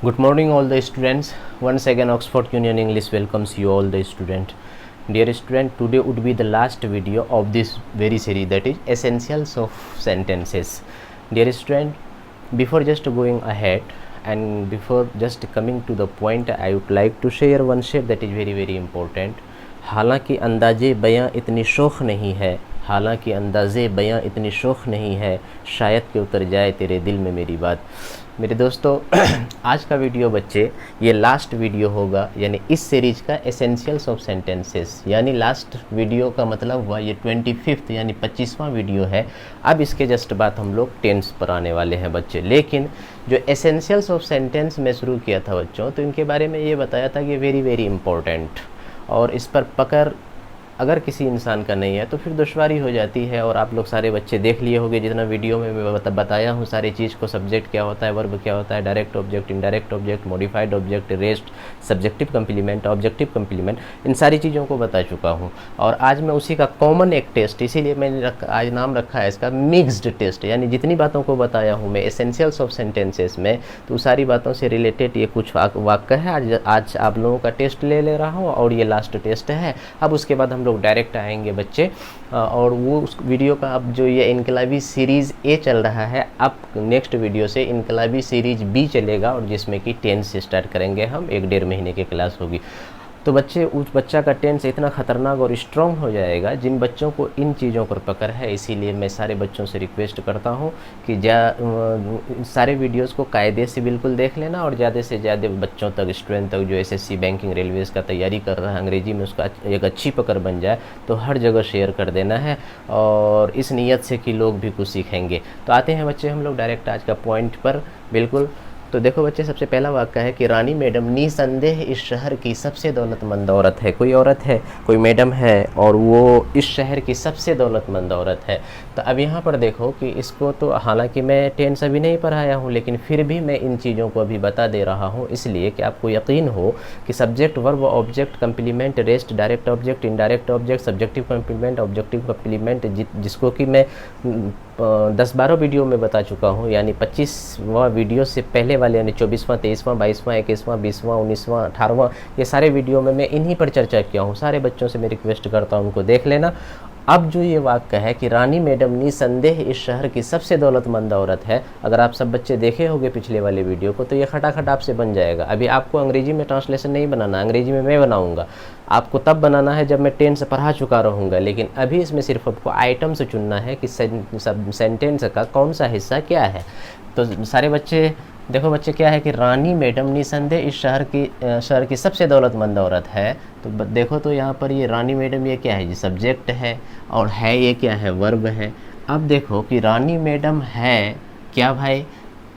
Good morning all the students. Once again Oxford Union English welcomes you all the student. Dear student, today would be the last video of this very series, that is essentials of sentences. Dear student, before just going ahead and before just coming to the point, I would like to share one share that is very important. हालांकि अंदाज़े बयां इतनी शोख नहीं है, हालांकि अंदाज़े बयां इतनी शोख नहीं है, शायद कि उतर जाए तेरे दिल में मेरी बात। मेरे दोस्तों आज का वीडियो बच्चे ये लास्ट वीडियो होगा, यानी इस सीरीज़ का एसेंशियल्स ऑफ सेंटेंसेस, यानी लास्ट वीडियो का मतलब हुआ ये 25th यानी 25वां वीडियो है। अब इसके जस्ट बाद हम लोग टेंस पर आने वाले हैं बच्चे। लेकिन जो एसेंशियल्स ऑफ सेंटेंस में शुरू किया था बच्चों, तो इनके बारे में ये बताया था कि वेरी इंपॉर्टेंट, और इस पर पकड़ अगर किसी इंसान का नहीं है तो फिर दुश्वारी हो जाती है। और आप लोग सारे बच्चे देख लिए होंगे जितना वीडियो में मैं बताया हूँ सारी चीज़ को, सब्जेक्ट क्या होता है, वर्ब क्या होता है, direct object, indirect object, modified object, rest, subjective complement, objective complement, इन सारी चीज़ों को बता चुका हूँ। और आज मैं उसी का कॉमन एक टेस्ट, इसीलिए मैंने आज नाम रखा है इसका मिक्स्ड टेस्ट, यानी जितनी बातों को बताया हूँ मैं एसेंशियल्स ऑफ सेंटेंसेस में, तो सारी बातों से रिलेटेड ये कुछ वाक्य है। आज आप लोगों का टेस्ट ले रहा हूँ और ये लास्ट टेस्ट है। अब उसके बाद हम लोग डायरेक्ट आएंगे बच्चे, और वो उस वीडियो का अब जो ये इनकलाबी सीरीज़ ए चल रहा है, अब नेक्स्ट वीडियो से इनकलाबी सीरीज बी चलेगा, और जिसमें कि टेंस से स्टार्ट करेंगे हम, 1-1.5 महीने की क्लास होगी। तो बच्चे उस बच्चा का टेंस इतना ख़तरनाक और स्ट्रॉन्ग हो जाएगा जिन बच्चों को इन चीज़ों पर पकड़ है। इसीलिए मैं सारे बच्चों से रिक्वेस्ट करता हूँ कि सारे वीडियोस को कायदे से बिल्कुल देख लेना, और ज़्यादा से ज़्यादा बच्चों तक, स्टूडेंट तक जो एसएससी बैंकिंग रेलवेज़ का तैयारी कर रहा है, अंग्रेजी में उसका एक अच्छी पकड़ बन जाए, तो हर जगह शेयर कर देना है, और इस नीयत से कि लोग भी कुछ सीखेंगे। तो आते हैं बच्चे हम लोग डायरेक्ट आज का पॉइंट पर बिल्कुल। तो देखो बच्चे, सबसे पहला वाक्य है कि रानी मैडम निसंदेह इस शहर की सबसे दौलतमंद औरत है। कोई औरत है, कोई मैडम है, और वो इस शहर की सबसे दौलतमंद औरत है। तो अब यहाँ पर देखो कि इसको, तो हालांकि मैं टेंस अभी नहीं पढ़ाया हूँ, लेकिन फिर भी मैं इन चीज़ों को अभी बता दे रहा हूँ, इसलिए कि आपको यकीन हो कि subject, verb, object, complement, rest, direct object, indirect object, subjective complement, objective complement, जिसको कि मैं 10-12 वीडियो में बता चुका हूँ, यानी 25वां वीडियो से पहले वाले, यानी 24वां, 23वां, 22वां, 21वां, 20वां, 19वां, 18वां, ये सारे वीडियो में मैं इन्हीं पर चर्चा किया हूँ। सारे बच्चों से मैं रिक्वेस्ट करता हूँ उनको देख लेना। अब जो ये वाक्य है कि रानी मैडम निसंदेह इस शहर की सबसे दौलतमंद औरत है, अगर आप सब बच्चे देखे होंगे पिछले वाले वीडियो को, तो ये खटाखट आपसे बन जाएगा। अभी आपको अंग्रेजी में ट्रांसलेशन नहीं बनाना, अंग्रेजी में मैं बनाऊंगा, आपको तब बनाना है जब मैं टेंस पढ़ा चुका रहूँगा। लेकिन अभी इसमें सिर्फ आपको आइटम से चुनना है कि सेंटेंस का कौन सा हिस्सा क्या है। तो सारे बच्चे देखो बच्चे, क्या है कि रानी मैडम निसंदेह इस शहर की सबसे दौलतमंद औरत है। तो देखो, तो यहाँ पर ये रानी मैडम ये क्या है जी, सब्जेक्ट है, और है ये क्या है, वर्ब है। अब देखो कि रानी मैडम है क्या भाई,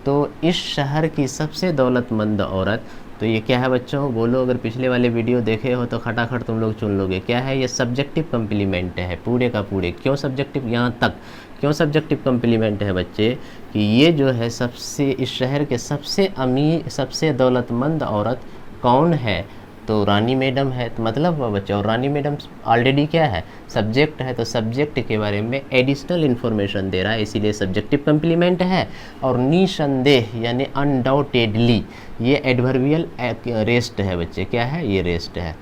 तो इस शहर की सबसे दौलतमंद औरत, तो ये क्या है बच्चों, बोलो। अगर पिछले वाले वीडियो देखे हो तो खटाखट तुम लोग चुन लोगे। क्या है ये, सब्जेक्टिव कम्प्लीमेंट है पूरे का पूरे। क्यों सब्जेक्टिव, यहाँ तक क्यों सब्जेक्टिव कम्प्लीमेंट है बच्चे, कि ये जो है सबसे, इस शहर के सबसे अमीर, सबसे दौलतमंद औरत कौन है, तो रानी मैडम है। तो मतलब हुआ बच्चा, और रानी मैडम ऑलरेडी क्या है, सब्जेक्ट है, तो सब्जेक्ट के बारे में एडिशनल इन्फॉर्मेशन दे रहा है, इसीलिए सब्जेक्टिव कम्प्लीमेंट है। और निसंदेह यानी अनडाउटेडली, ये एडवर्बियल रेस्ट है बच्चे। क्या है ये, रेस्ट है।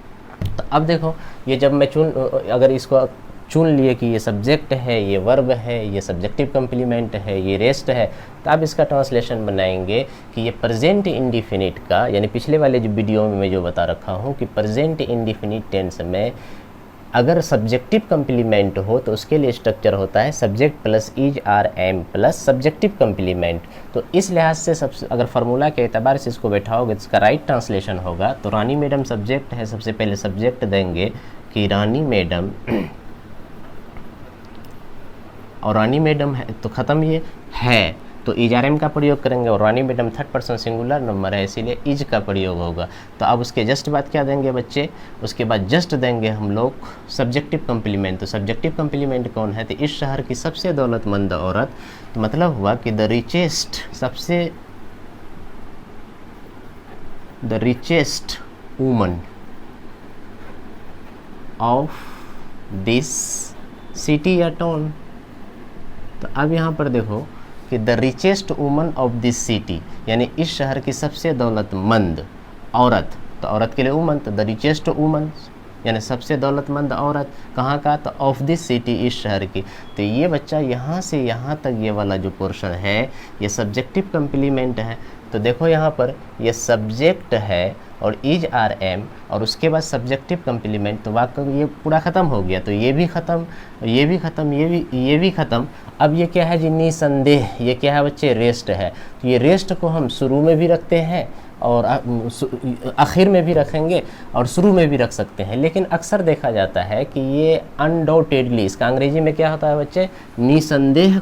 तो अब देखो, ये जब मैं अगर इसको चुन लिए कि ये सब्जेक्ट है, ये वर्ब है, ये सब्जेक्टिव कम्प्लीमेंट है, ये रेस्ट है, तो अब इसका ट्रांसलेशन बनाएंगे कि ये प्रेजेंट इंडिफिनिट का, यानी पिछले वाले जो वीडियो में मैं जो बता रखा हूँ कि प्रेजेंट इंडिफिनिट टेंस में अगर सब्जेक्टिव कम्प्लीमेंट हो तो उसके लिए स्ट्रक्चर होता है subject plus is are am plus subjective complement. तो इस लिहाज से सबसे, अगर फार्मूला के एतबार से इसको बैठाओगे तो इसका राइट ट्रांसलेशन होगा, तो रानी मैडम सब्जेक्ट है, सबसे पहले सब्जेक्ट देंगे कि रानी मैडम, और रानी मैडम है तो ख़त्म, ये है तो इज आर एम का प्रयोग करेंगे, और Rani madam 3rd person singular number है, इसीलिए इज का प्रयोग होगा। तो अब उसके जस्ट बाद क्या देंगे बच्चे, उसके बाद जस्ट देंगे हम लोग सब्जेक्टिव कम्प्लीमेंट। तो सब्जेक्टिव कम्प्लीमेंट कौन है, तो इस शहर की सबसे दौलतमंद औरत, तो मतलब हुआ कि the richest woman of this city या टाउन। तो अब यहाँ पर देखो कि the richest woman of this city, यानी इस शहर की सबसे दौलतमंद औरत, तो औरत के लिए वुमन, तो द रिचेस्ट वुमन यानी सबसे दौलतमंद औरत कहाँ का, तो ऑफ दिस सिटी, इस शहर की। तो ये बच्चा यहाँ से यहाँ तक ये वाला जो पोर्शन है ये सब्जेक्टिव कम्प्लीमेंट है। तो देखो यहाँ पर ये सब्जेक्ट है और इज आर एम और उसके बाद सब्जेक्टिव कम्प्लीमेंट, तो वाक्य ये पूरा ख़त्म हो गया। तो ये भी ख़त्म, ये भी ख़त्म, ये भी ख़त्म। अब ये क्या है जी, निसंदेह, ये क्या है बच्चे, रेस्ट है। तो ये रेस्ट को हम शुरू में भी रखते हैं और आखिर में भी रखेंगे और शुरू में भी रख सकते हैं, लेकिन अक्सर देखा जाता है कि ये अनडाउटेडली, इसका अंग्रेजी में क्या होता है बच्चे, निसंदेह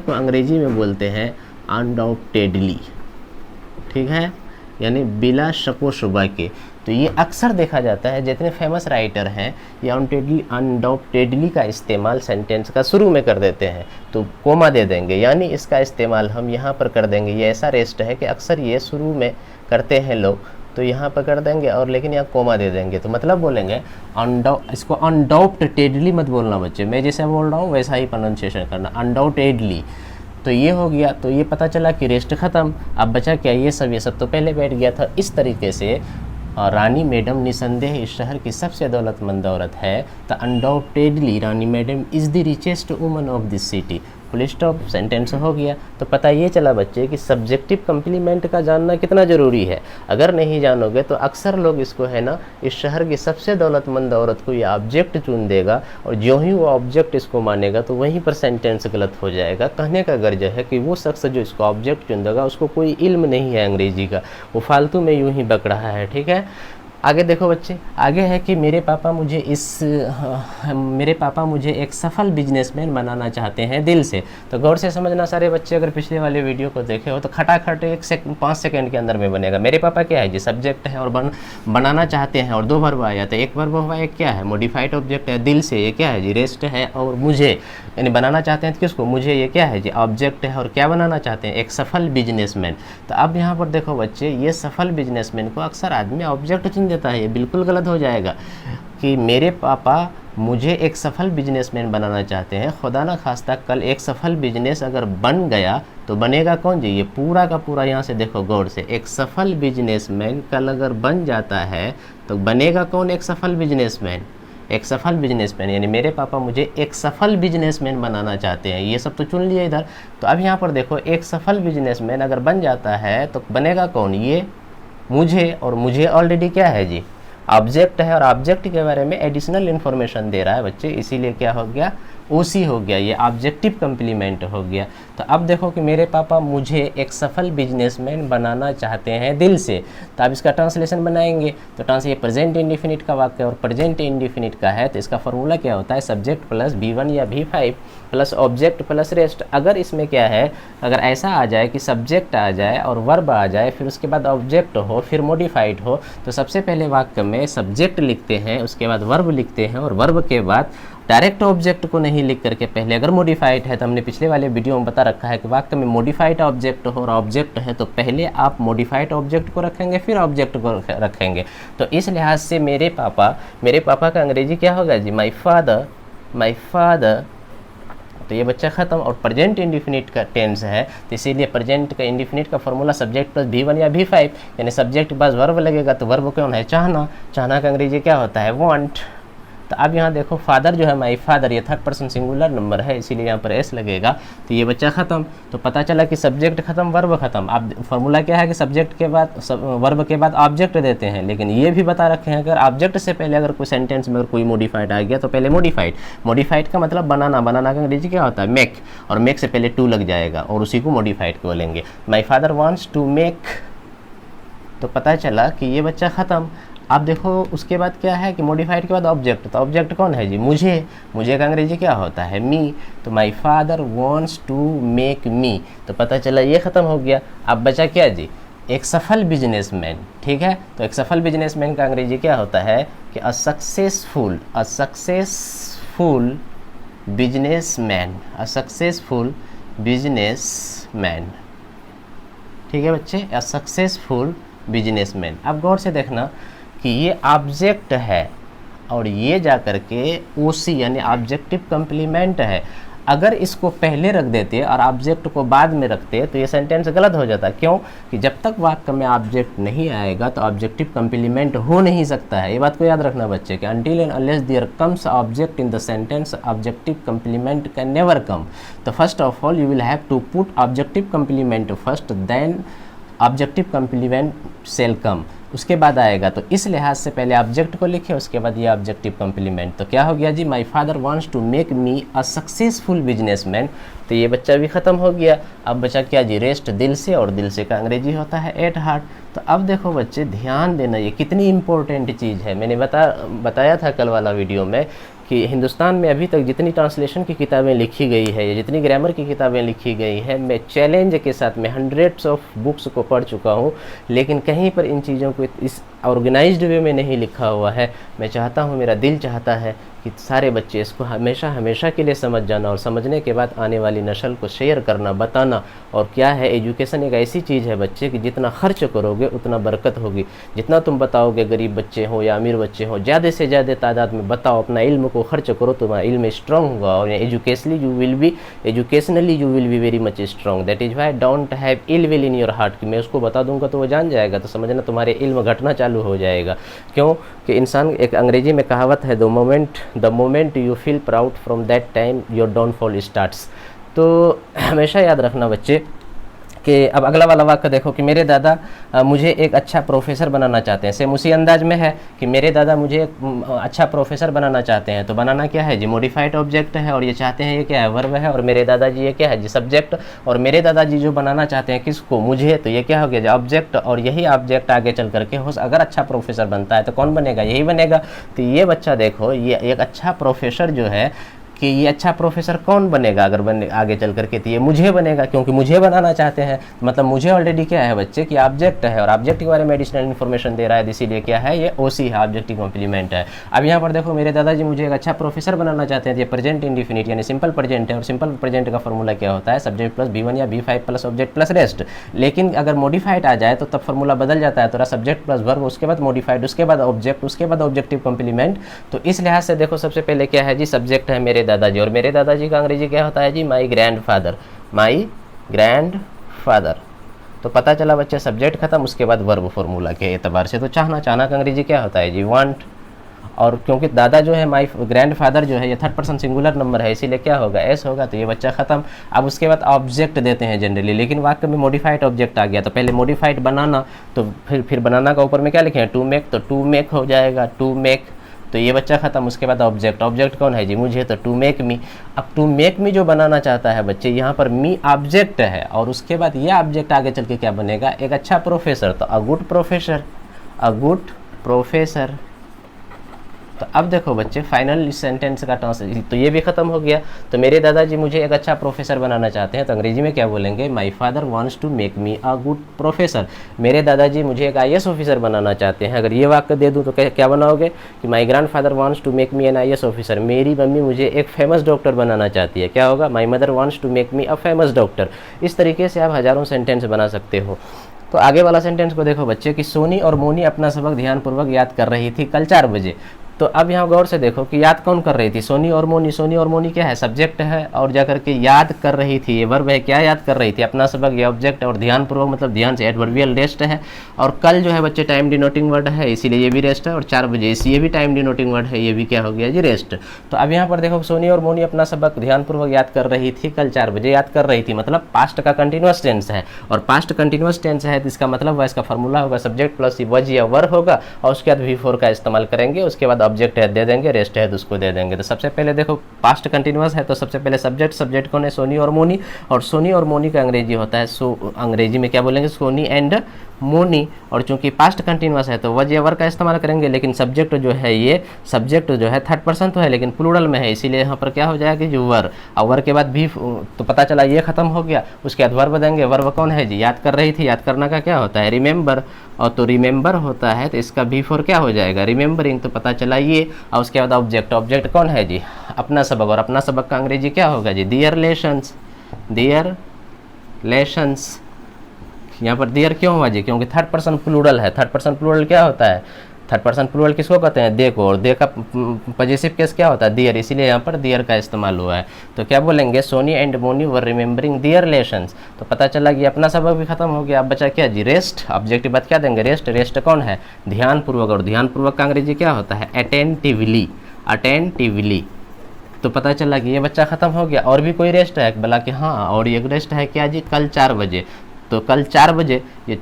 को अंग्रेजी में बोलते हैं अनडाउटेडली, ठीक है, यानी बिला शको शुबा के। तो ये अक्सर देखा जाता है, जितने फेमस राइटर हैं ये अनडाउटेडली का इस्तेमाल सेंटेंस का शुरू में कर देते हैं, तो कोमा दे देंगे, यानी इसका इस्तेमाल हम यहाँ पर कर देंगे। ये ऐसा रेस्ट है कि अक्सर ये शुरू में करते हैं लोग, तो यहाँ पर कर देंगे और लेकिन यहाँ कोमा दे देंगे। तो मतलब बोलेंगे इसको अनडाउटेडली मत बोलना बच्चे, मैं जैसे बोल रहा हूँ वैसा ही प्रोनाउंसिएशन करना, अनडाउटेडली। तो ये हो गया, तो ये पता चला कि रेस्ट ख़त्म। अब बचा क्या, ये सब तो पहले बैठ गया था। इस तरीके से रानी मैडम निसंदेह इस शहर की सबसे दौलतमंद औरत है। तो undoubtedly Rani madam is the richest woman of this city, full stop, sentence हो गया। तो पता ये चला बच्चे कि सब्जेक्टिव कम्प्लीमेंट का जानना कितना ज़रूरी है। अगर नहीं जानोगे तो अक्सर लोग इसको है ना, इस शहर की सबसे दौलतमंद औरत को ये ऑब्जेक्ट चुन देगा और जो ही वो ऑब्जेक्ट इसको मानेगा तो वहीं पर सेंटेंस गलत हो जाएगा। कहने का गर्ज है कि वो शख्स जो इसको ऑब्जेक्ट चुन देगा उसको कोई इल्म नहीं है अंग्रेजी का, वो फालतू में यूँ ही बक रहा है, ठीक है। आगे देखो बच्चे, आगे है कि मेरे पापा मुझे एक सफल बिजनेसमैन बनाना चाहते हैं दिल से। तो गौर से समझना सारे बच्चे, अगर पिछले वाले वीडियो को देखे हो तो खटाखट 5 सेकंड के अंदर में बनेगा। मेरे पापा क्या है जी, सब्जेक्ट है और बनाना चाहते हैं और 2 वर्ब आया, तो एक वर्ब हुआ, एक क्या है, मॉडिफाइड ऑब्जेक्ट है, दिल से, ये क्या है जी, रेस्ट है, और मुझे यानी बनाना चाहते हैं किसको, मुझे, ये क्या है जी, ऑब्जेक्ट है और क्या बनाना चाहते हैं, एक सफल बिजनेसमैन। तो अब यहाँ पर देखो बच्चे, ये सफल बिजनेसमैन को अक्सर आदमी ऑब्जेक्ट चुन देता है, ये बिल्कुल गलत हो जाएगा कि मेरे पापा मुझे एक सफल बिजनेसमैन बनाना चाहते हैं। खुदा ना खास्ता कल एक सफल बिजनेस अगर बन गया तो बनेगा कौन जी, ये पूरा का पूरा, यहाँ से देखो गौर से, एक सफल बिजनेसमैन कल अगर बन जाता है तो बनेगा कौन, एक सफल बिजनेसमैन। एक सफल बिजनेसमैन यानी मेरे पापा मुझे एक सफल बिजनेसमैन बनाना चाहते हैं, ये सब तो चुन लिया इधर। तो अब यहाँ पर देखो, एक सफल बिजनेसमैन अगर बन जाता है तो बनेगा कौन, ये मुझे, और मुझे ऑलरेडी क्या है जी, ऑब्जेक्ट है और ऑब्जेक्ट के बारे में एडिशनल इन्फॉर्मेशन दे रहा है बच्चे, इसीलिए क्या हो गया, ओसी हो गया, ये ऑब्जेक्टिव कम्प्लीमेंट हो गया। तो अब देखो कि मेरे पापा मुझे एक सफल बिजनेसमैन बनाना चाहते हैं दिल से। तो अब इसका ट्रांसलेशन बनाएंगे, तो ये प्रेजेंट इंडिफिनिट का वाक्य और प्रेजेंट इंडिफिनिट का है, तो इसका फॉर्मूला क्या होता है, सब्जेक्ट प्लस V1 या V5 plus object plus rest. अगर इसमें क्या है, अगर ऐसा आ जाए कि सब्जेक्ट आ जाए और वर्ब आ जाए, फिर उसके बाद ऑब्जेक्ट हो, फिर मॉडिफाइड हो, तो सबसे पहले वाक्य में सब्जेक्ट लिखते हैं, उसके बाद वर्ब लिखते हैं, और वर्ब के बाद डायरेक्ट ऑब्जेक्ट को नहीं लिख करके पहले अगर मॉडिफाइड है, तो हमने पिछले वाले वीडियो में बता रखा है कि वाक्य में मॉडिफाइड ऑब्जेक्ट हो और ऑब्जेक्ट है तो पहले आप मॉडिफाइड ऑब्जेक्ट को रखेंगे फिर ऑब्जेक्ट को रखेंगे। तो इस लिहाज से मेरे पापा का अंग्रेजी क्या होगा जी, माई फादर। तो ये बच्चा ख़त्म। और प्रेजेंट इंडिफिनिट का टेंस है, तो इसीलिए प्रेजेंट का इंडिफिनिट का फॉर्मूला सब्जेक्ट प्लस V1 या V5, यानी सब्जेक्ट के पास वर्ब लगेगा, तो वर्ब कौन है, चाहना का अंग्रेजी क्या होता है, वांट। तो अब यहाँ देखो, फादर जो है माई फादर, ये 3rd पर्सन सिंगुलर नंबर है, इसीलिए यहाँ पर एस लगेगा। तो ये बच्चा ख़त्म। तो पता चला कि सब्जेक्ट ख़त्म, वर्ब ख़त्म। अब फॉर्मूला क्या है कि सब्जेक्ट के बाद वर्ब के बाद ऑब्जेक्ट देते हैं, लेकिन ये भी बता रखे हैं अगर ऑब्जेक्ट से पहले अगर कोई सेंटेंस में अगर कोई मॉडिफाइड आ गया तो पहले मॉडिफाइड का मतलब बनाना का अंग्रेजी क्या होता है, मेक, और मेक से पहले टू लग जाएगा और उसी को मॉडिफाइड को बोलेंगे। My father wants to make, तो पता चला कि ये बच्चा ख़त्म। अब देखो उसके बाद क्या है कि मॉडिफाइड के बाद ऑब्जेक्ट, तो ऑब्जेक्ट कौन है जी, मुझे का अंग्रेजी क्या होता है, मी। तो my father wants to make me, तो पता चला ये ख़त्म हो गया। अब बचा क्या जी, एक सफल बिजनेसमैन, ठीक है। तो एक सफल बिजनेसमैन का अंग्रेजी क्या होता है कि अ सक्सेसफुल बिजनेसमैन, ठीक है बच्चे, अ सक्सेसफुल बिजनेसमैन। अब गौर से देखना कि ये ऑब्जेक्ट है और ये जा कर के ओसी यानी ऑब्जेक्टिव कम्प्लीमेंट है। अगर इसको पहले रख देते और ऑब्जेक्ट को बाद में रखते तो ये सेंटेंस गलत हो जाता। क्यों कि जब तक वाक्य में ऑब्जेक्ट नहीं आएगा तो ऑब्जेक्टिव कंप्लीमेंट हो नहीं सकता है। ये बात को याद रखना बच्चे कि until and unless there comes object in the sentence objective complement can never come। तो first of all you will have to put objective complement first, then objective complement shall come, उसके बाद आएगा। तो इस लिहाज से पहले ऑब्जेक्ट को लिखे, उसके बाद ये ऑब्जेक्टिव कंप्लीमेंट। तो क्या हो गया जी, my father wants to make me a successful businessman. तो ये बच्चा भी ख़त्म हो गया। अब बचा क्या जी, रेस्ट दिल से, और दिल से का अंग्रेजी होता है एट हार्ट। तो अब देखो बच्चे ध्यान देना, ये कितनी इंपॉर्टेंट चीज़ है। मैंने बताया था कल वाला वीडियो में कि हिंदुस्तान में अभी तक जितनी ट्रांसलेशन की किताबें लिखी गई है या जितनी ग्रामर की किताबें लिखी गई है, मैं चैलेंज के साथ मैं हंड्रेड्स ऑफ बुक्स को पढ़ चुका हूँ, लेकिन कहीं पर इन चीज़ों को इस ऑर्गेनाइज्ड वे में नहीं लिखा हुआ है। मैं चाहता हूँ, मेरा दिल चाहता है कि सारे बच्चे इसको हमेशा हमेशा के लिए समझ जाना, और समझने के बाद आने वाली नस्ल को शेयर करना, बताना। और क्या है, एजुकेशन एक ऐसी चीज़ है बच्चे कि जितना खर्च करोगे उतना बरकत होगी। जितना तुम बताओगे, गरीब बच्चे हो या अमीर बच्चे हो, ज़्यादा से ज़्यादा तादाद में बताओ, अपना इल्म को खर्च करो, तुम्हारा इल्म स्ट्रॉन्ग होगा, और educationally you will be very much strong. That is why don't have ill will in your heart. कि मैं उसको बता दूंगा तो वो जान जाएगा, तो समझना तुम्हारे इल्म घटना चालू हो जाएगा। क्यों कि इंसान, एक अंग्रेजी में कहावत है, the moment you feel proud from that time your downfall starts. तो हमेशा याद रखना बच्चे कि अब अगला वाला वाक्य देखो कि मेरे दादा मुझे एक अच्छा प्रोफेसर बनाना चाहते हैं। सेम उसी अंदाज में है कि मेरे दादा मुझे एक अच्छा प्रोफेसर बनाना चाहते हैं। तो बनाना क्या है जी, मॉडिफाइड ऑब्जेक्ट है, और ये चाहते हैं ये क्या है, वर्ब है, और मेरे दादाजी ये क्या है जी, सब्जेक्ट। और मेरे दादाजी जो बनाना चाहते हैं किसको, मुझे, तो ये क्या हो गया जी, ऑब्जेक्ट। और यही ऑब्जेक्ट आगे चल करके हो, अगर अच्छा प्रोफेसर बनता है तो कौन बनेगा, यही बनेगा। तो ये बच्चा देखो, ये एक अच्छा प्रोफेसर जो है कि ये अच्छा प्रोफेसर कौन बनेगा अगर बने आगे चल करके, तो ये मुझे बनेगा, क्योंकि मुझे बनाना चाहते हैं। मतलब मुझे ऑलरेडी क्या है बच्चे कि ऑब्जेक्ट है, और ऑब्जेक्ट के बारे में एडिशनल इन्फॉर्मेशन दे रहा है, इसीलिए क्या है, ये ओसी है, ऑब्जेक्टिव कॉम्प्लीमेंट है। अब यहाँ पर देखो, मेरे दादाजी मुझे एक अच्छा प्रोफेसर बनाना चाहते हैं। ये प्रेजेंट इंडिफिनिट यानी सिंपल प्रेजेंट है, और सिंपल प्रेजेंट का फॉर्मूला क्या होता है, सब्जेक्ट प्लस B1 या B5 plus object plus rest. लेकिन अगर मॉडिफाइड आ जाए तो तब फॉर्मूला बदल जाता है, तो सब्जेक्ट प्लस वर्ब, उसके बाद मॉडिफाइड, उसके बाद ऑब्जेक्ट, उसके बाद ऑब्जेक्टिव कॉम्प्लीमेंट। तो इस लिहाज से देखो, सबसे पहले क्या है जी, सब्जेक्ट है मेरे दादाजी, और मेरे दादाजी का अंग्रेजी क्या होता है जी, माई ग्रैंडफादर, माई ग्रैंडफादर। तो पता चला बच्चे, सब्जेक्ट खत्म, उसके बाद वर्ब फॉर्मूला के एतबार से। तो चाहना का अंग्रेजी क्या होता है जी, वांट। और क्योंकि दादा जो है, माई ग्रैंडफादर जो है, ये थर्ड पर्सन सिंगुलर नंबर है, इसीलिए क्या होगा, एस होगा। तो ये बच्चा खत्म। अब उसके बाद ऑब्जेक्ट देते हैं जनरली, लेकिन वाक्य में मॉडिफाइड ऑब्जेक्ट आ गया, तो पहले मॉडिफाइड बनाना, तो फिर बनाना का ऊपर में क्या लिखे हैं, टू मेक, तो टू मेक हो जाएगा, टू मेक। तो ये बच्चा खत्म। उसके बाद ऑब्जेक्ट, ऑब्जेक्ट कौन है जी, मुझे, तो टू मेक मी। अब टू मेक मी जो बनाना चाहता है बच्चे, यहाँ पर मी ऑब्जेक्ट है, और उसके बाद ये ऑब्जेक्ट आगे चल के क्या बनेगा, एक अच्छा प्रोफेसर। तो अ गुड प्रोफेसर, अ गुड प्रोफेसर। तो अब देखो बच्चे, फाइनल सेंटेंस का ट्रांसलेशन, तो ये भी खत्म हो गया। तो मेरे दादाजी मुझे एक अच्छा प्रोफेसर बनाना चाहते हैं, तो अंग्रेजी में क्या बोलेंगे, my father wants to make me a good professor. मेरे दादाजी मुझे एक IAS ऑफिसर बनाना चाहते हैं। अगर ये वाक्य दे दूं तो क्या बनाओगे कि my grandfather wants to make me an IAS officer. मेरी मम्मी मुझे एक फेमस डॉक्टर बनाना चाहती है, क्या होगा, my mother wants to make me a famous doctor. इस तरीके से आप हज़ारों सेंटेंस बना सकते हो। तो आगे वाला सेंटेंस को देखो बच्चे कि सोनी और मोनी अपना सबक ध्यानपूर्वक याद कर रही थी कल 4 बजे। तो अब यहाँ गौर से देखो कि याद कौन कर रही थी, सोनी और मोनी। सोनी और मोनी क्या है, सब्जेक्ट है, और जाकर के याद कर रही थी, ये वर्ब है। क्या याद कर रही थी, अपना सबक, ये ऑब्जेक्ट, और ध्यानपूर्वक मतलब ध्यान से, एडवर्बियल रेस्ट है। और कल जो है बच्चे टाइम डिनोटिंग वर्ड है, इसीलिए ये भी रेस्ट है। और 4 बजे, ये भी टाइम डिनोटिंग वर्ड है, ये भी क्या हो गया जी, रेस्ट। तो अब यहाँ पर देखो, सोनी और मोनी अपना सबक ध्यानपूर्वक याद कर रही थी कल 4 बजे। याद कर रही थी मतलब पास्ट का कंटिन्यूअस टेंस है, और पास्ट कंटिन्यूअस टेंस है तो इसका मतलब इसका फॉर्मूला होगा सब्जेक्ट प्लस वज या वर होगा, और उसके बाद V4 का इस्तेमाल करेंगे। उसके बाद ऑब्जेक्ट है दे देंगे, रेस्ट है तो उसको दे देंगे। तो सबसे पहले देखो, पास्ट कंटिन्यूअस है तो सबसे पहले सब्जेक्ट, सब्जेक्ट कौन है, सोनी और मोनी। और सोनी और मोनी का अंग्रेजी होता है, अंग्रेजी में क्या बोलेंगे, सोनी एंड मोनी। और चूंकि पास्ट कंटिन्यूअस है तो वज या वर का इस्तेमाल करेंगे, लेकिन सब्जेक्ट जो है, ये सब्जेक्ट जो है थर्ड पर्सन तो है लेकिन प्लूरल में है, इसीलिए यहाँ पर क्या हो जाएगा कि जो वर, और वर के बाद भी, तो पता चला ये खत्म हो गया। उसके बाद वर्ब देंगे, वर्ब कौन है जी, याद कर रही थी। याद करना का क्या होता है, रिमेंबर, और तो रिमेंबर होता है तो इसका V4 क्या हो जाएगा, रिमेंबरिंग। तो पता चला ये। और उसके बाद ऑब्जेक्ट, ऑब्जेक्ट कौन है जी, अपना सबक, और अपना सबक का अंग्रेजी क्या होगा जी, दियर लेशंस, दियर लेशंस। यहाँ पर दियर क्यों हुआ जी, क्योंकि थर्ड पर्सन प्लूरल है। थर्ड पर्सन प्लूरल क्या होता है, थर्ड पर्सन प्लूरल किसको कहते हैं? दे को। और दे का पॉजिटिव केस क्या होता है? दियर, इसीलिए यहाँ पर दियर का इस्तेमाल हुआ है। तो क्या बोलेंगे? Soni and Moni were remembering their relations. तो पता चला कि अपना सबक भी खत्म हो गया। अब बचा क्या जी? रेस्ट। ऑब्जेक्टिव बात क्या देंगे? रेस्ट। रेस्ट कौन है? ध्यानपूर्वक। और ध्यानपूर्वक का अंग्रेजी क्या होता है? अटेंटिवली। अटेंटिवली। तो पता चला कि ये बच्चा ख़त्म हो गया। और भी कोई रेस्ट है? बोला कि हाँ, और एक रेस्ट है क्या जी? कल 4 बजे। तो कल 4 बजे, ये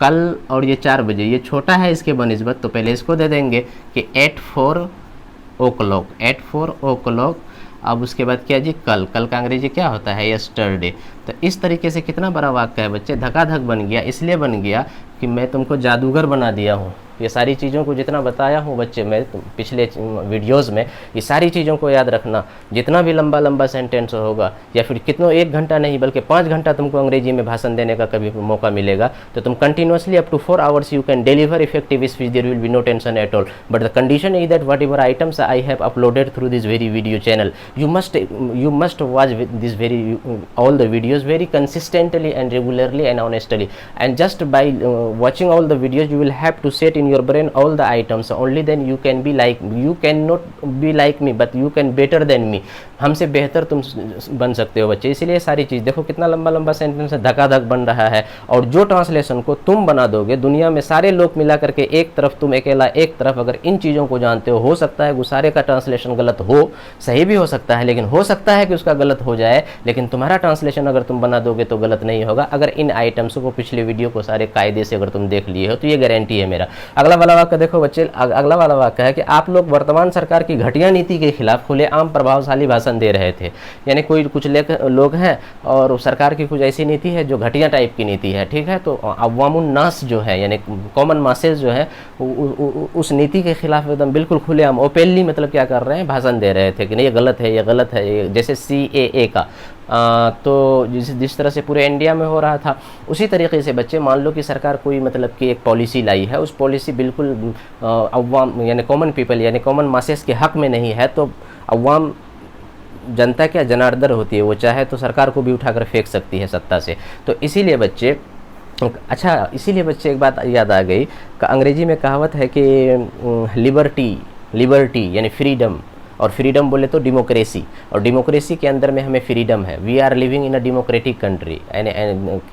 कल और ये 4 बजे, ये छोटा है इसके बनिस्बत, तो पहले इसको दे देंगे कि एट 4 o'clock, एट 4 o'clock। अब उसके बाद क्या जी? कल। कल का अंग्रेजी क्या होता है? यस्टरडे। तो इस तरीके से कितना बड़ा वाक्य है बच्चे, धकाधक बन गया। इसलिए बन गया कि मैं तुमको जादूगर बना दिया हूँ। ये सारी चीज़ों को जितना बताया हूँ बच्चे मैं पिछले वीडियोस में, ये सारी चीज़ों को याद रखना। जितना भी लंबा लंबा सेंटेंस होगा, या फिर कितना 1 घंटा नहीं बल्कि 5 घंटा तुमको अंग्रेजी में भाषण देने का कभी मौका मिलेगा, तो तुम continuously up to 4 hours you can deliver effective speech, there will be no tension at all. But the condition is that whatever items I have uploaded through this very video channel, you must watch this all the videos very consistently and regularly and honestly, and just by watching all the videos you will have to set in your brain all the items, only then you can be like, you cannot be like me but you can better than me। हमसे बेहतर तुम बन सकते हो बच्चे। इसीलिए सारी चीज़ देखो कितना लंबा लंबा सेंटेंस है, धकाधक बन रहा है। और जो ट्रांसलेशन को तुम बना दोगे, दुनिया में सारे लोग मिला करके एक तरफ, तुम अकेला एक तरफ, अगर इन चीज़ों को जानते हो सकता है वो सारे का ट्रांसलेशन गलत हो, सही भी हो सकता है, लेकिन हो सकता है कि उसका गलत हो जाए, लेकिन तुम्हारा ट्रांसलेशन अगर तुम बना दोगे तो गलत नहीं होगा। अगर इन आइटम्स को, पिछले वीडियो को सारे कायदे से अगर तुम देख लिए हो तो ये गारंटी है मेरा। अगला वाला वाक्य देखो बच्चे, अगला वाला वाक्य है कि आप लोग वर्तमान सरकार की घटिया नीति के खिलाफ खुलेआम प्रभावशाली भाषण दे रहे थे। यानी कुछ लोग हैं और सरकार की कुछ ऐसी नीति है जो घटिया टाइप की नीति है, ठीक है। तो अवामुन नास जो है, यानी कॉमन मासेस जो है, उस नीति के खिलाफ एकदम बिल्कुल खुलेआम ओपनली मतलब क्या कर रहे हैं, भाषण दे रहे थे कि नहीं ये गलत है, ये गलत है, ये जैसे CAA का तो जिस तरह से पूरे इंडिया में हो रहा था, उसी तरीके से बच्चे मान लो कि सरकार कोई मतलब कि एक पॉलिसी लाई है, उस पॉलिसी बिल्कुल अवाम यानी कॉमन पीपल यानी कॉमन मासेस के हक में नहीं है, तो अवाम जनता क्या जनार्दन होती है, वो चाहे तो सरकार को भी उठाकर फेंक सकती है सत्ता से। तो इसीलिए बच्चे इसीलिए बच्चे एक बात याद आ गई, अंग्रेजी में कहावत है कि लिबर्टी यानी फ्रीडम, और फ्रीडम बोले तो डेमोक्रेसी, और डेमोक्रेसी के अंदर में हमें फ्रीडम है। We are living in a democratic country, यानी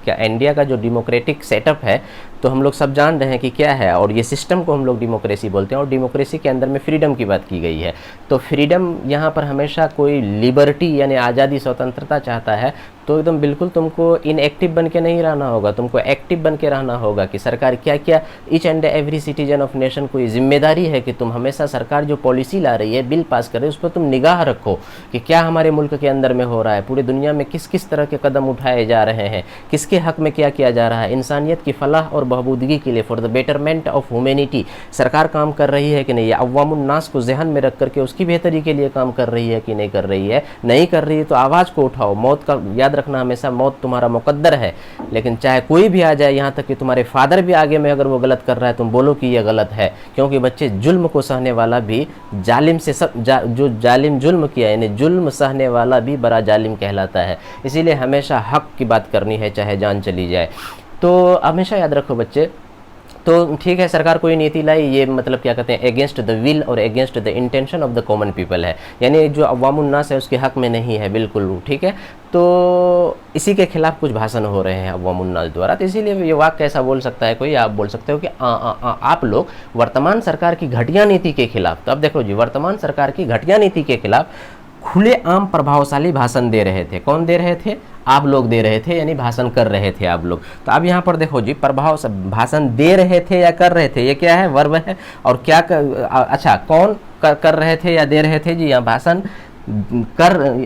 क्या इंडिया का जो डेमोक्रेटिक सेटअप है तो हम लोग सब जान रहे हैं कि क्या है, और ये सिस्टम को हम लोग डेमोक्रेसी बोलते हैं, और डेमोक्रेसी के अंदर में फ्रीडम की बात की गई है। तो फ्रीडम यहाँ पर हमेशा कोई लिबर्टी यानी आज़ादी स्वतंत्रता चाहता है तो एकदम बिल्कुल तुमको इनएक्टिव बन के नहीं रहना होगा, तुमको एक्टिव बन के रहना होगा कि सरकार क्या क्या, each and every citizen of nation को ये जिम्मेदारी है कि तुम हमेशा सरकार जो पॉलिसी ला रही है, बिल पास कर रही है, उस पर तुम निगाह रखो कि क्या हमारे मुल्क के अंदर में हो रहा है, पूरी दुनिया में किस किस तरह के कदम उठाए जा रहे हैं, किसके हक में क्या किया जा रहा है, इंसानियत की फलाह और बहबूदगी के लिए, for the betterment of humanity सरकार काम कर रही है कि नहीं, अव्वामुन नास को जहन में रख करके उसकी बेहतरी के लिए काम कर रही है कि नहीं कर रही है। नहीं कर रही है तो आवाज़ को उठाओ। मौत का याद रखना, हमेशा मौत तुम्हारा मुकद्दर है, लेकिन चाहे कोई भी आ जाए, यहाँ तक कि तुम्हारे फादर भी आगे में अगर वो गलत कर रहा है तुम बोलो कि ये गलत है, क्योंकि बच्चे जुल्म को सहने वाला भी जालिम से जो जालिम जुल्म किया यानी जुल्म सहने वाला भी बड़ा जालिम कहलाता है। इसीलिए हमेशा हक की बात करनी है चाहे जान चली जाए। तो हमेशा याद रखो बच्चे, तो ठीक है सरकार कोई नीति लाई, ये मतलब क्या कहते हैं अगेंस्ट द विल और against the intention of the common people है, यानी जो अवामुन नास है उसके हक में नहीं है बिल्कुल, ठीक है। तो इसी के खिलाफ कुछ भाषण हो रहे हैं अवामुन नास द्वारा। तो इसीलिए ये वाक्य कैसा बोल सकता है कोई, आप बोल सकते हो कि आप लोग वर्तमान सरकार की घटिया नीति के खिलाफ। तो अब देखो जी, वर्तमान सरकार की घटिया नीति के खिलाफ खुलेआम प्रभावशाली भाषण दे रहे थे। कौन दे रहे थे? आप लोग दे रहे थे, यानी भाषण कर रहे थे आप लोग। तो अब यहाँ पर देखो जी, प्रभाव भाषण दे रहे थे या कर रहे थे, ये क्या है? वर्ब है। और क्या अच्छा कौन कर रहे थे या दे रहे थे जी? यहाँ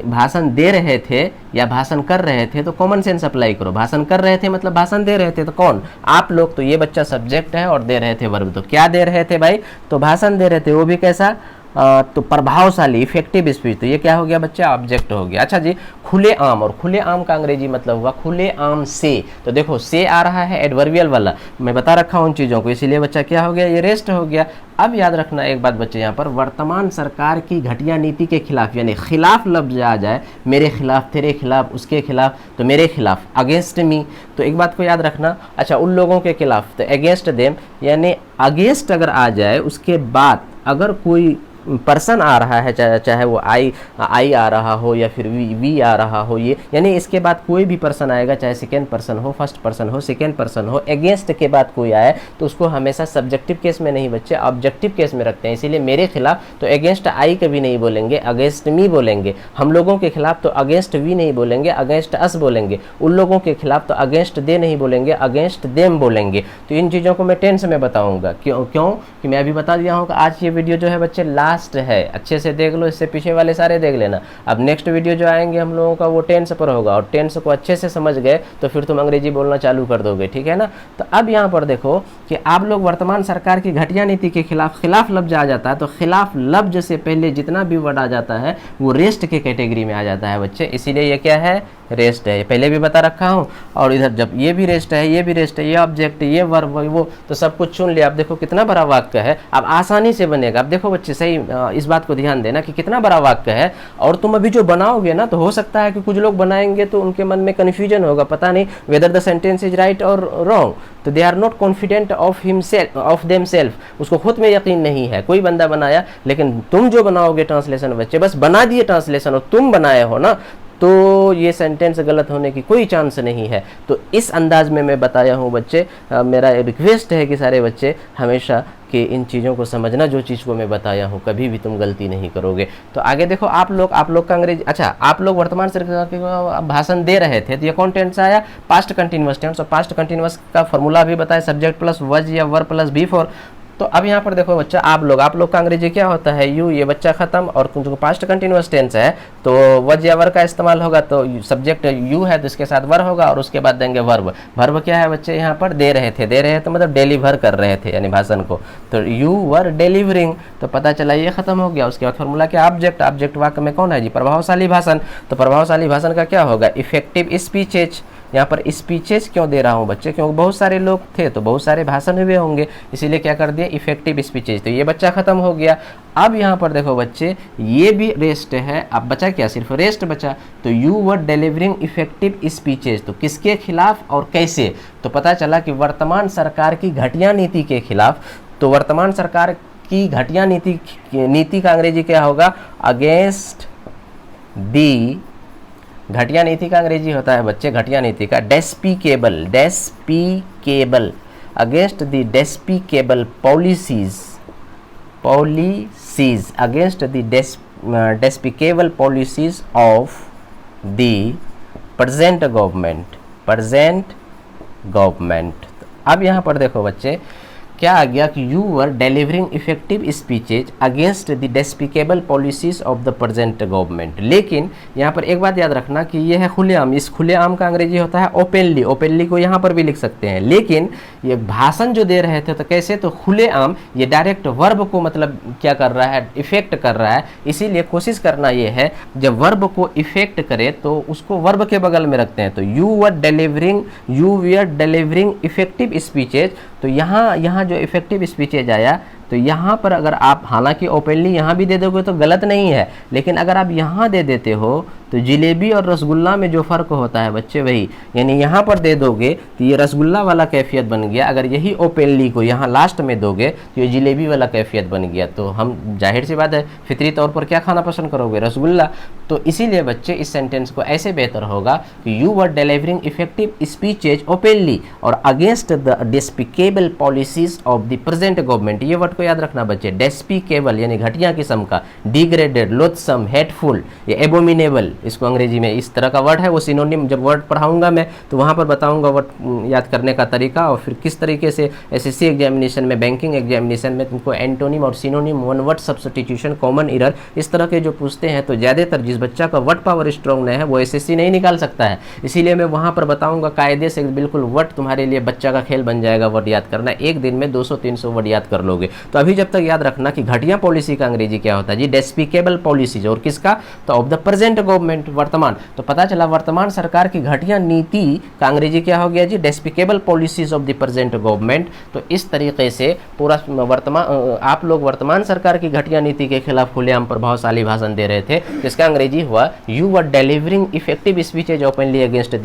भाषण दे रहे थे या भाषण कर रहे थे, तो कॉमन सेंस अप्लाई करो। भाषण कर रहे थे मतलब भाषण दे रहे थे, तो कौन? आप लोग। तो ये बच्चा सब्जेक्ट है और दे रहे थे वर्ब। तो क्या दे रहे थे भाई? तो भाषण दे रहे थे, वो भी कैसा? तो प्रभावशाली इफेक्टिव स्पीच, तो ये क्या हो गया बच्चे, ऑब्जेक्ट हो गया। अच्छा जी, खुले आम, और खुले आम का अंग्रेजी मतलब हुआ खुले आम से। तो देखो से आ रहा है एडवर्बियल वाला, मैं बता रखा हूँ उन चीज़ों को, इसीलिए बच्चा क्या हो गया, ये रेस्ट हो गया। अब याद रखना एक बात बच्चे, यहाँ पर वर्तमान सरकार की घटिया नीति के खिलाफ, यानी खिलाफ लफ्ज आ जाए, मेरे खिलाफ, तेरे खिलाफ, उसके खिलाफ, तो मेरे खिलाफ अगेंस्ट मी, तो एक बात को याद रखना। अच्छा, उन लोगों के खिलाफ तो अगेंस्ट देम, यानी अगेंस्ट अगर आ जाए उसके बाद अगर कोई पर्सन आ रहा है, चाहे वो आई आ रहा हो या फिर वी आ रहा हो, ये यानी इसके बाद कोई भी पर्सन आएगा, चाहे सेकेंड पर्सन हो, फर्स्ट पर्सन हो, सेकेंड पर्सन हो, अगेंस्ट के बाद कोई आए तो उसको हमेशा सब्जेक्टिव केस में नहीं बच्चे, ऑब्जेक्टिव केस में रखते हैं। इसीलिए मेरे खिलाफ तो अगेंस्ट आई कभी नहीं बोलेंगे, अगेंस्ट मी बोलेंगे। हम लोगों के खिलाफ तो अगेंस्ट वी नहीं बोलेंगे, अगेंस्ट अस बोलेंगे। उन लोगों के खिलाफ तो अगेंस्ट दे नहीं बोलेंगे, अगेंस्ट देम बोलेंगे। तो इन चीज़ों को मैं टेंस में बताऊंगा। क्यों कि मैं अभी बता दिया हूँ कि आज ये वीडियो जो है बच्चे लास्ट है, अच्छे से देख लो, इससे पीछे वाले सारे देख लेना। अब नेक्स्ट वीडियो जो आएंगे हम लोगों का वो टेंस पर होगा, और टेंस को अच्छे से समझ गए तो फिर तुम अंग्रेजी बोलना चालू कर दोगे, ठीक है ना। तो अब यहाँ पर देखो कि आप लोग वर्तमान सरकार की घटिया नीति के खिलाफ लफ्ज आ जाता है, तो खिलाफ लफ्ज से पहले जितना भी वर्ड आ जाता है वो रेस्ट के कैटेगरी में आ जाता है बच्चे, इसीलिए ये क्या है, रेस्ट है। पहले भी बता रखा हूँ। और इधर जब ये भी रेस्ट है, ये भी रेस्ट है, ये ऑब्जेक्ट, ये वर्ब, वो तो सब कुछ चुन लिया। आप देखो कितना बड़ा वाक्य है, अब आसानी से बनेगा। अब देखो बच्चे सही इस बात को ध्यान देना कि कितना बड़ा वाक्य है, और तुम अभी जो बनाओगे ना, तो हो सकता है कि कुछ लोग बनाएंगे तो उनके मन में कन्फ्यूजन होगा, पता नहीं whether the sentence is right और रॉन्ग, तो they are not confident of himself, of them self, उसको खुद में यकीन नहीं है। कोई बंदा बनाया, लेकिन तुम जो बनाओगे ट्रांसलेशन बच्चे, बस बना दिए ट्रांसलेशन और तुम बनाए हो ना, तो ये सेंटेंस गलत होने की कोई चांस नहीं है। तो इस अंदाज में मैं बताया हूँ बच्चे। मेरा रिक्वेस्ट है कि सारे बच्चे हमेशा कि इन चीज़ों को समझना, जो चीज़ को मैं बताया हूँ, कभी भी तुम गलती नहीं करोगे। तो आगे देखो, आप लोग का अंग्रेजी, अच्छा आप लोग वर्तमान सरकार के भाषण दे रहे थे, तो ये कौन टेंस आया, पास्ट कंटिन्यूअस टेंस। और पास्ट कंटिन्यूअस का फॉर्मूला भी बताया, सब्जेक्ट प्लस वज या वर्ब प्लस बी फॉर। तो अब यहाँ पर देखो बच्चा, आप लोग का अंग्रेजी क्या होता है, यू, ये बच्चा खत्म, और जो पास्ट कंटिन्यूअस टेंस है तो वज या वर्ब का इस्तेमाल होगा, तो सब्जेक्ट यू है तो इसके साथ वर्ब होगा, और उसके बाद देंगे वर्ब। वर्ब क्या है बच्चे, यहाँ पर दे रहे थे तो मतलब डिलीवर कर रहे थे, यानी भाषण को, तो यू वर डिलीवरिंग, तो पता चला ये खत्म हो गया। उसके बाद फॉर्मूला क्या, ऑब्जेक्ट वाक्य में कौन है जी, प्रभावशाली भाषण। तो प्रभावशाली भाषण का क्या होगा, इफेक्टिव स्पीचेज। यहाँ पर स्पीचेस क्यों दे रहा हूँ बच्चे, क्योंकि बहुत सारे लोग थे तो बहुत सारे भाषण हुए होंगे, इसीलिए क्या कर दिया, इफेक्टिव स्पीचेज। तो ये बच्चा खत्म हो गया। अब यहाँ पर देखो बच्चे, ये भी रेस्ट है। अब बचा क्या, सिर्फ रेस्ट बचा। तो you were delivering effective speeches, तो किसके खिलाफ और कैसे, तो पता चला कि वर्तमान सरकार की घटिया नीति के खिलाफ। तो वर्तमान सरकार की घटिया नीति का अंग्रेजी क्या होगा, अगेंस्ट दी, घटिया नीति का अंग्रेजी होता है बच्चे, घटिया नीति का despicable, against the despicable policies, against the despicable policies of the present government. अब यहाँ पर देखो बच्चे, क्या आ गया कि you were delivering effective speeches against the despicable policies of the present government. लेकिन यहाँ पर एक बात याद रखना कि यह है खुलेआम। इस खुलेआम का अंग्रेजी होता है ओपनली को यहाँ पर भी लिख सकते हैं। लेकिन ये भाषण जो दे रहे थे तो कैसे, तो खुलेआम, ये डायरेक्ट वर्ब को मतलब क्या कर रहा है, इफेक्ट कर रहा है। इसीलिए कोशिश करना ये है, जब वर्ब को इफेक्ट करे तो उसको वर्ब के बगल में रखते हैं। तो you were delivering effective speeches, तो यहाँ जो इफेक्टिव स्पीचेज आया, तो यहाँ पर अगर आप, हालांकि ओपनली यहाँ भी दे दोगे तो गलत नहीं है, लेकिन अगर आप यहाँ दे देते हो तो जिलेबी और रसगुल्ला में जो फ़र्क होता है बच्चे वही, यानी यहाँ पर दे दोगे तो ये रसगुल्ला वाला कैफियत बन गया। अगर यही ओपनली को यहाँ लास्ट में दोगे तो ये जिलेबी वाला कैफियत बन गया। तो हम जाहिर सी बात है फितरी तौर पर क्या खाना पसंद करोगे, रसगुल्ला। तो इसीलिए बच्चे इस सेंटेंस को ऐसे बेहतर होगा कि you were delivering effective speeches openly और against the despicable policies of the present government. ये वर्ड को याद रखना बच्चे, डेस्पिकेबल यानी घटिया किस्म का, डिग्रेडेड, लोथसम, हेटफुल, या एबोमिनेबल, इसको अंग्रेजी में इस तरह का वर्ड है, वो सिनोनिम जब वर्ड पढ़ाऊंगा मैं तो वहाँ पर बताऊंगा वर्ड याद करने का तरीका, और फिर किस तरीके से एसएससी एग्जामिनेशन में, बैंकिंग एग्जामिनेशन में तुमको एंटोनिम और synonym, one word substitution, common error, इस तरह के जो पूछते हैं तो ज़्यादातर जिस बच्चा का वर्ड पावर स्ट्रॉन्ग नहीं है वो एसएससी नहीं निकाल सकता है। इसीलिए मैं वहाँ पर बताऊंगा कायदे से, बिल्कुल वर्ड तुम्हारे लिए बच्चा का खेल बन जाएगा वर्ड याद करना, एक दिन में 200-300 वर्ड याद कर लोगे। तो अभी जब तक याद रखना कि घटिया पॉलिसी का अंग्रेजी क्या होता है जी, डेस्पिकेबल पॉलिसीज, और किसका, तो ऑफ द प्रेजेंट गवर्नमेंट, वर्तमान। तो पता चला वर्तमान सरकार की घटिया नीति का अंग्रेजी क्या हो गया जी, despicable policies of the present government. तो इस तरीके से पूरा वर्तमान, आप लोग वर्तमान सरकार की घटिया नीति के खिलाफ खुलेआम प्रभावशाली भाषण दे रहे थे, जिसका अंग्रेजी हुआ you were delivering effective speeches openly against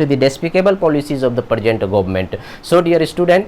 the despicable policies of the present government. So dear student,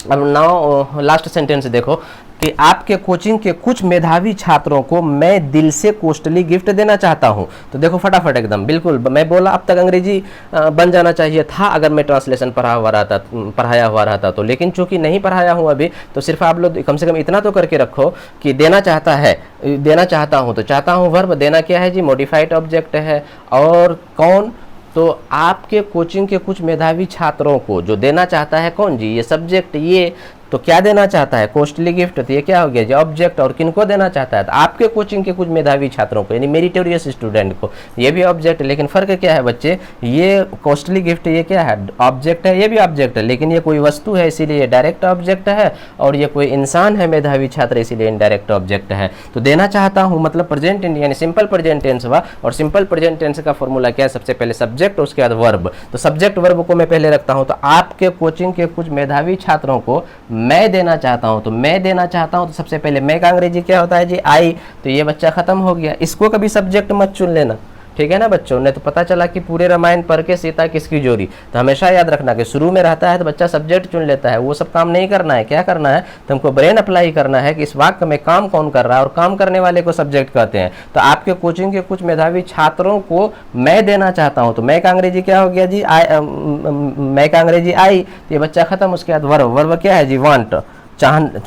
अब नाउ लास्ट सेंटेंस देखो कि आपके कोचिंग के कुछ मेधावी छात्रों को मैं दिल से कॉस्टली गिफ्ट देना चाहता हूं। तो देखो फटाफट एकदम, बिल्कुल मैं बोला अब तक अंग्रेजी बन जाना चाहिए था अगर मैं ट्रांसलेशन पढ़ाया हुआ रहता तो, लेकिन चूंकि नहीं पढ़ाया हूं अभी, तो सिर्फ आप लोग कम से कम इतना तो करके रखो कि देना चाहता है, देना चाहता हूँ, तो चाहता हूँ वर्ब, देना क्या है जी, मॉडिफाइड ऑब्जेक्ट है, और कौन, तो आपके कोचिंग के कुछ मेधावी छात्रों को जो देना चाहता है कौन जी, ये सब्जेक्ट, ये तो क्या देना चाहता है, कॉस्टली गिफ्ट, तो ये क्या हो गया जी, ऑब्जेक्ट, और किनको देना चाहता है, तो आपके कोचिंग के कुछ मेधावी छात्रों को, यानी मेरिटोरियस स्टूडेंट को, ये भी ऑब्जेक्ट, लेकिन फर्क क्या है बच्चे, ये कॉस्टली गिफ्ट ये क्या है, ऑब्जेक्ट है, ये भी ऑब्जेक्ट है, लेकिन ये कोई वस्तु है इसीलिए ये डायरेक्ट ऑब्जेक्ट है, और ये कोई इंसान है मेधावी छात्र इसीलिए इनडायरेक्ट ऑब्जेक्ट है। तो देना चाहता हूँ मतलब प्रेजेंट इंडिया यानी सिंपल प्रेजेंट टेंस हुआ, और सिंपल प्रेजेंट टेंस का फॉर्मूला क्या है, सबसे पहले सब्जेक्ट, उसके बाद वर्ब। तो सब्जेक्ट वर्ब को मैं पहले रखता हूँ, तो आपके कोचिंग के कुछ मेधावी छात्रों को मैं देना चाहता हूं, तो मैं देना चाहता हूं, तो सबसे पहले मैं का अंग्रेजी क्या होता है जी, आई। तो ये बच्चा खत्म हो गया, इसको कभी सब्जेक्ट मत चुन लेना, ठीक है ना बच्चों, नहीं तो पता चला कि पूरे रामायण पढ़ के सीता किसकी जोड़ी। तो हमेशा याद रखना कि शुरू में रहता है तो बच्चा सब्जेक्ट चुन लेता है, वो सब काम नहीं करना है। क्या करना है, तुमको ब्रेन अप्लाई करना है कि इस वाक्य में काम कौन कर रहा है, और काम करने वाले को सब्जेक्ट कहते हैं। तो आपके कोचिंग के कुछ मेधावी छात्रों को मैं देना चाहता हूँ, तो मैं का अंग्रेजी क्या हो गया जी, मैं का अंग्रेजी आई, तो ये बच्चा खत्म। उसके बाद वर्ब, वर्ब क्या है जी, वांट,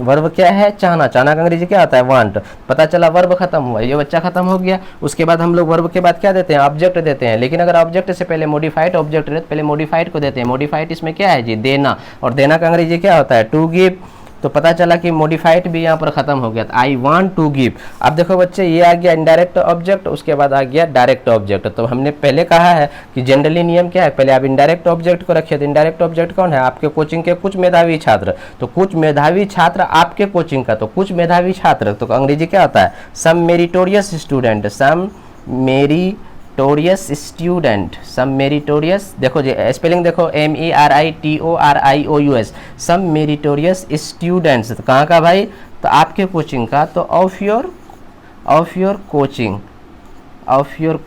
वर्ब क्या है, चाहना, चाहना का अंग्रेजी क्या होता है, वांट। पता चला वर्ब खत्म हुआ, ये बच्चा खत्म हो गया। उसके बाद हम लोग वर्ब के बाद क्या देते हैं, ऑब्जेक्ट देते हैं, लेकिन अगर ऑब्जेक्ट से पहले मॉडिफाइड ऑब्जेक्ट रहे तो पहले मॉडिफाइड को देते हैं। मॉडिफाइड इसमें क्या है जी, देना, और देना का अंग्रेजी क्या होता है, टू गिव। तो पता चला कि मॉडिफाइड भी यहाँ पर खत्म हो गया, तो आई वांट टू गिव। अब देखो बच्चे, ये आ गया इनडायरेक्ट ऑब्जेक्ट, उसके बाद आ गया डायरेक्ट ऑब्जेक्ट। तो हमने पहले कहा है कि जनरली नियम क्या है, पहले आप इनडायरेक्ट ऑब्जेक्ट को रखिए। तो इनडायरेक्ट ऑब्जेक्ट कौन है, आपके कोचिंग के कुछ मेधावी छात्र। तो कुछ मेधावी छात्र आपके कोचिंग का, तो कुछ मेधावी छात्र, तो अंग्रेजी क्या होता है, सम मेरिटोरियस स्टूडेंट, सम मेरिटोरियस स्टूडेंट, सम मेरिटोरियस, देखो जी स्पेलिंग देखो, MERITORIOUS, सम मेरिटोरियस स्टूडेंट्स। तो कहाँ का भाई, तो आपके कोचिंग का, तो ऑफ योर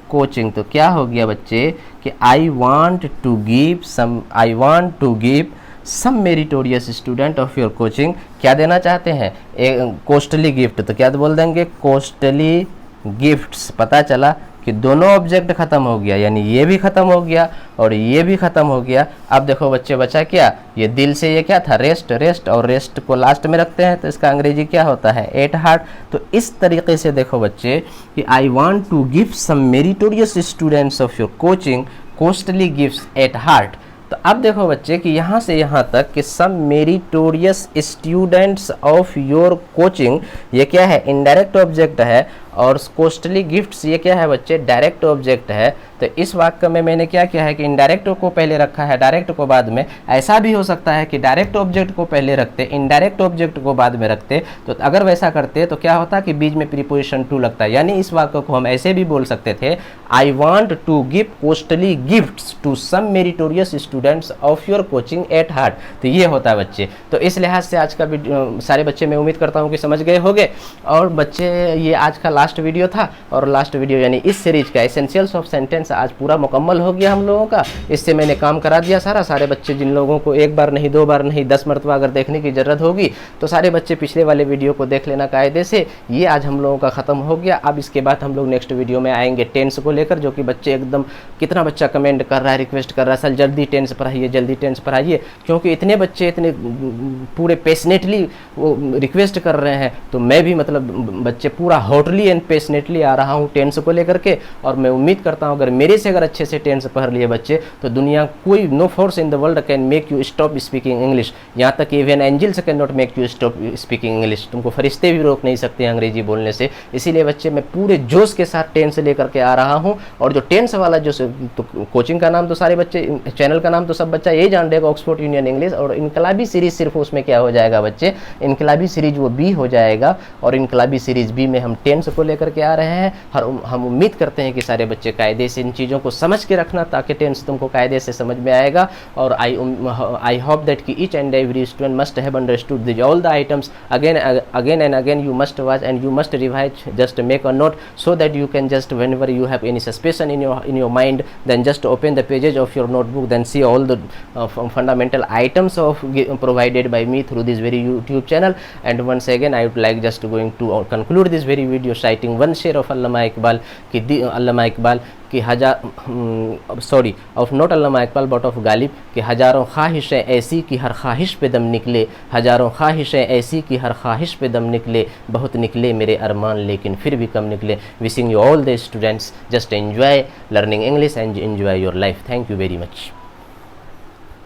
कोचिंग। तो क्या हो गया बच्चे कि I want to give some meritorious student of your coaching. क्या देना चाहते हैं, कॉस्टली गिफ्ट। तो क्या बोल देंगे, कॉस्टली गिफ्ट्स। पता चला कि दोनों ऑब्जेक्ट खत्म हो गया, यानी ये भी खत्म हो गया और ये भी खत्म हो गया। अब देखो बच्चे, बचा क्या, ये दिल से ये क्या था, रेस्ट, और रेस्ट को लास्ट में रखते हैं, तो इसका अंग्रेजी क्या होता है, एट हार्ट। तो इस तरीके से देखो बच्चे कि I want to give some meritorious students of your coaching costly gifts at heart. तो अब देखो बच्चे कि यहाँ से यहाँ तक कि some meritorious students of your coaching, ये क्या है, इनडायरेक्ट ऑब्जेक्ट है, और कॉस्टली गिफ्ट्स ये क्या है बच्चे, डायरेक्ट ऑब्जेक्ट है। तो इस वाक्य में मैंने क्या किया है कि इनडायरेक्ट को पहले रखा है, डायरेक्ट को बाद में। ऐसा भी हो सकता है कि डायरेक्ट ऑब्जेक्ट को पहले रखते, इनडायरेक्ट ऑब्जेक्ट को बाद में रखते। तो अगर वैसा करते तो क्या होता कि बीच में प्रीपोजिशन टू लगता है, यानी इस वाक्य को हम ऐसे भी बोल सकते थे, I want to give costly gifts to some meritorious students of your coaching at heart. तो ये होता है बच्चे। तो इस लिहाज से आज का सारे बच्चे मैं उम्मीद करता हूँ कि समझ गए होंगे। और बच्चे, ये आज का लास्ट वीडियो था, और लास्ट वीडियो यानी इस सीरीज का एसेंशियल्स ऑफ सेंटेंस आज पूरा मुकम्मल हो गया हम लोगों का। इससे मैंने काम करा दिया सारे बच्चे, जिन लोगों को एक बार नहीं, दो बार नहीं, 10 मरतबा अगर देखने की ज़रूरत होगी तो सारे बच्चे पिछले वाले वीडियो को देख लेना कायदे से। ये आज हम लोगों का ख़त्म हो गया। अब इसके बाद हम लोग नेक्स्ट वीडियो में आएंगे टेंस को लेकर, जो कि बच्चे एकदम, कितना बच्चा कमेंट कर रहा है, रिक्वेस्ट कर रहा है, सर जल्दी टेंस पढ़ाइए, जल्दी टेंस पढ़ाइए, क्योंकि इतने बच्चे इतने पूरे पैशनेटली वो रिक्वेस्ट कर रहे हैं। तो मैं भी मतलब बच्चे पूरा हॉटली एंड पैशनेटली आ रहा हूँ टेंस को लेकर के, और मैं उम्मीद करता हूँ अगर मेरे से अगर अच्छे से टेंस पढ़ लिए बच्चे तो दुनिया कोई no force in the world can make you stop speaking English. यहाँ तक even angels can not make you stop speaking English. तुमको फरिश्ते भी रोक नहीं सकते हैं अंग्रेजी बोलने से। इसीलिए बच्चे मैं पूरे जोश के साथ टेंस लेकर के आ रहा हूँ। और जो टेंस वाला जो तो कोचिंग का नाम तो सारे बच्चे, चैनल का नाम तो सब बच्चा यही जान देगा, ऑक्सफोर्ड यूनियन इंग्लिश। और इनकलाबी सीरीज सिर्फ उसमें क्या हो जाएगा बच्चे, इनकलाबी सीरीज वो बी हो जाएगा। और इनकलाबी सीरीज बी में हम टेंस को लेकर के आ रहे हैं। हम उम्मीद करते हैं कि सारे बच्चे कायदे से इन चीज़ों को समझ के रखना, ताकि टेंस तुमको कायदे से समझ में आएगा। और आई होप दैट कि each and every student must have understood this all the items again and again. You must watch and you must revise. Just make a note so that you can just, whenever you have any suspicion in your mind, then just open the pages of your notebook, then see all the fundamental items provided by me through this very YouTube channel. And once again I would like just going to conclude this very video citing one share of Allama Iqbal कि not Allama Iqbal but of Ghalib कि हज़ारों ख्वाहिशें ऐसी कि हर ख्वाहिश पे दम निकले, हज़ारों ख्वाहिशें ऐसी कि हर ख्वाहिश पे दम निकले, बहुत निकले मेरे अरमान लेकिन फिर भी कम निकले। Wishing you all the students just enjoy learning English and enjoy your life. Thank you very much.